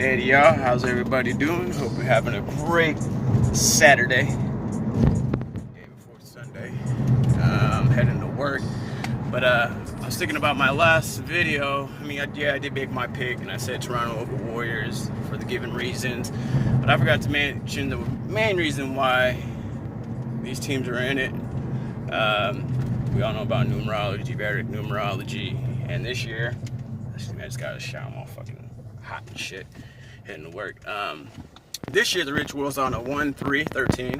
Hey y'all, how's everybody doing? Hope you're having a great Saturday. Day before Sunday. I'm heading to work. But I was thinking about my last video. I did make my pick and I said Toronto over Warriors for the given reasons. But I forgot to mention the main reason why these teams are in it. We all know about numerology, Vedic numerology. And this year, I just got a shower. I'm all fucking hot and shit. Heading to work. This year the ritual's on a 1-3-13,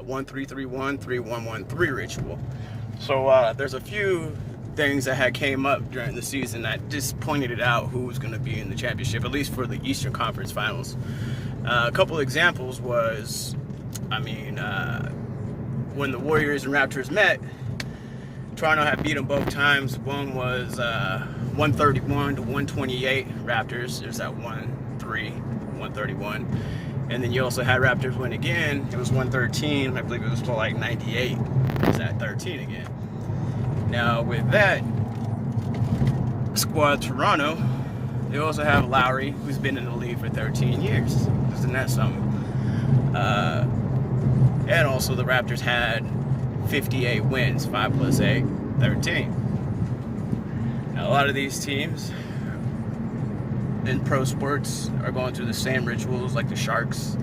1-3-3-1-3-1-1-3 ritual. So there's a few things that had came up during the season that just pointed it out who was going to be in the championship, at least for the Eastern Conference Finals. A couple examples was, when the Warriors and Raptors met, Toronto had beat them both times. One was 131 to 128 Raptors. There's that 131. And then you also had Raptors win again. It was 113. I believe it was for like 98. It was at 13 again. Now with that squad, Toronto, they also have Lowry, who's been in the league for 13 years. Isn't that something? And also the Raptors had 58 wins, 5 + 8, 13. Now a lot of these teams in pro sports are going through the same rituals like the Sharks.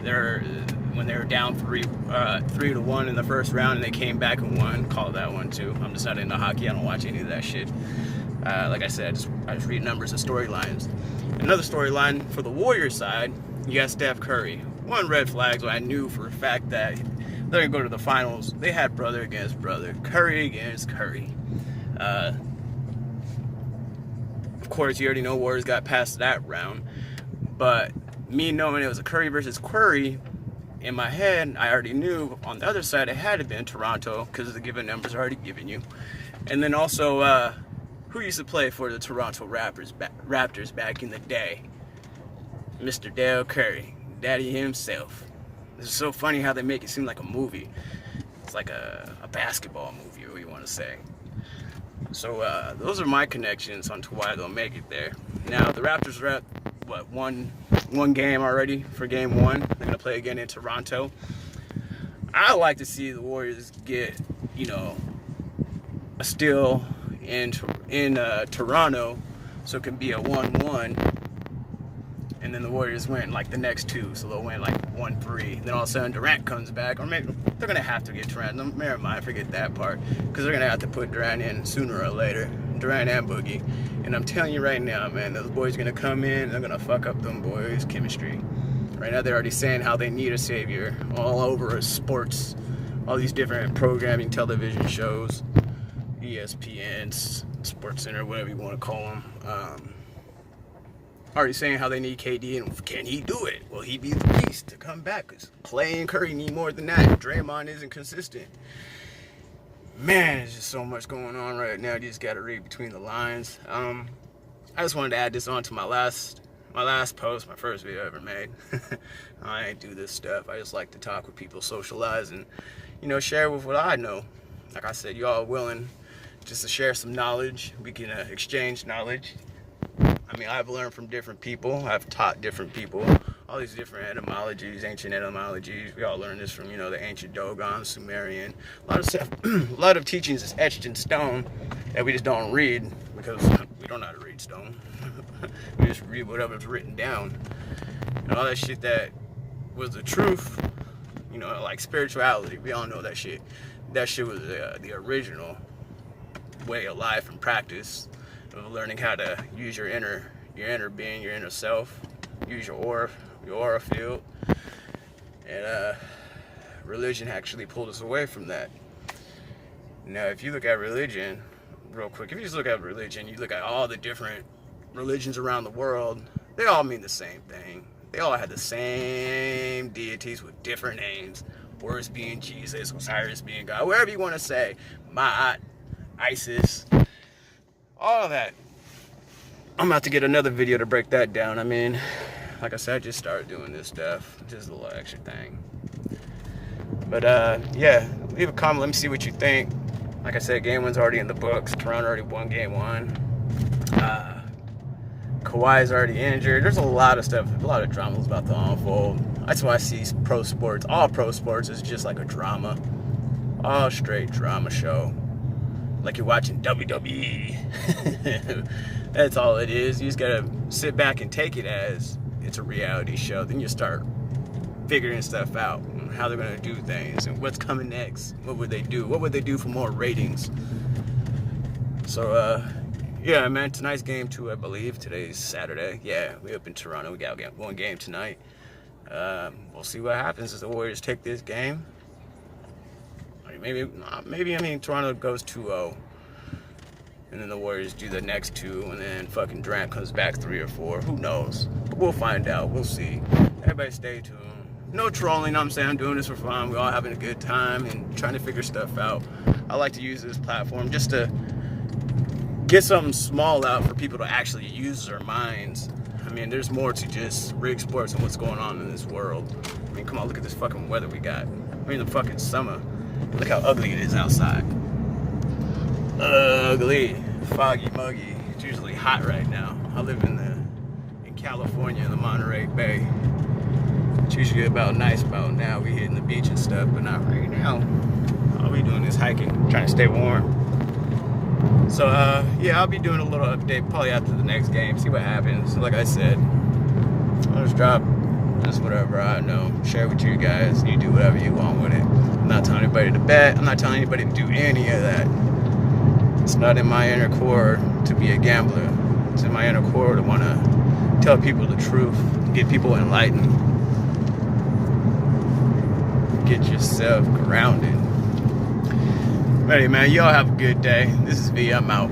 When they were down 3-1 in the first round and they came back and won, call that one too. I'm just not into hockey. I don't watch any of that shit. Like I said, I just read numbers and storylines. Another storyline for the Warriors side, you got Steph Curry. One red flag, so I knew for a fact that they're gonna go to the finals. They had brother against brother, Curry against Curry. Of course, you already know Warriors got past that round, but me knowing it was a Curry versus Curry, in my head, I already knew on the other side it had to be in Toronto because the given numbers already given you. And then also, who used to play for the Toronto Raptors back in the day? Mr. Dale Curry, Daddy himself. It's so funny how they make it seem like a movie. It's like a basketball movie, or what you want to say. So those are my connections onto why they'll make it there. Now the Raptors are at one game already for game one. They're gonna play again in Toronto. I like to see the Warriors get, a steal in Toronto, so it can be a 1-1. And then the Warriors win like the next two, so they'll win like 1-3. Then all of a sudden Durant comes back, or maybe they're gonna have to get Durant. Never mind, forget that part, because they're gonna have to put Durant in sooner or later. Durant and Boogie. And I'm telling you right now, man, those boys gonna come in, they're gonna fuck up them boys' chemistry. Right now they're already saying how they need a savior all over sports, all these different programming television shows, ESPNs, Sports Center, whatever you want to call them. Already saying how they need KD, and can he do it? Will he be the beast to come back? Because Clay and Curry need more than that. Draymond isn't consistent. Man, there's just so much going on right now. You just got to read between the lines. I just wanted to add this on to my last post, my first video I ever made. I ain't do this stuff. I just like to talk with people, socialize, and share with what I know. Like I said, y'all are willing just to share some knowledge. We can exchange knowledge. I've learned from different people. I've taught different people. All these different etymologies, ancient etymologies. We all learned this from, the ancient Dogon, Sumerian. A lot of stuff, a lot of teachings is etched in stone that we just don't read because we don't know how to read stone. We just read whatever's written down. And all that shit that was the truth, like spirituality. We all know that shit. That shit was the original way of life and practice of learning how to use your inner being, your inner self, use your aura field. And religion actually pulled us away from that. Now, if you look at religion, real quick, if you just look at religion, you look at all the different religions around the world, they all mean the same thing. They all have the same deities with different names. Horus being Jesus, Osiris being God, whatever you want to say. Ma'at, Isis, all of that. I'm about to get another video to break that down. Like I said, I just started doing this stuff. Just a little extra thing. But yeah, leave a comment. Let me see what you think. Like I said, game one's already in the books. Toronto already won game one. Kawhi's already injured. There's a lot of stuff, a lot of dramas about to unfold. That's why I see pro sports, all pro sports is just like a drama. All straight drama show. Like you're watching WWE. That's all it is. You just gotta sit back and take it as it's a reality show. Then you start figuring stuff out, and how they're gonna do things, and what's coming next. What would they do? What would they do for more ratings? So, yeah, man, tonight's game 2, I believe. Today's Saturday. Yeah, we up in Toronto. We got one game tonight. We'll see what happens as the Warriors take this game. Maybe Toronto goes 2-0. And then the Warriors do the next 2, and then fucking Durant comes back 3 or 4. Who knows? But we'll find out. We'll see. Everybody stay tuned. No trolling, I'm saying. I'm doing this for fun. We're all having a good time and trying to figure stuff out. I like to use this platform just to get something small out for people to actually use their minds. I mean, there's more to just rig sports and what's going on in this world. I mean, come on, look at this fucking weather we got. We're in the fucking summer. Look how ugly it is outside. Ugly, foggy, muggy. It's usually hot right now. I live in California, in the Monterey Bay. It's usually about nice about now. We hitting the beach and stuff, but not right now. All we doing is hiking, trying to stay warm. So, yeah, I'll be doing a little update probably after the next game, see what happens. Like I said, I'll just drop just whatever I know, share with you guys. You do whatever you want with it. I'm not telling anybody to bet. I'm not telling anybody to do any of that. It's not in my inner core to be a gambler. It's in my inner core to want to tell people the truth, get people enlightened, get yourself grounded. Ready, man. Y'all have a good day. This is V. I'm out.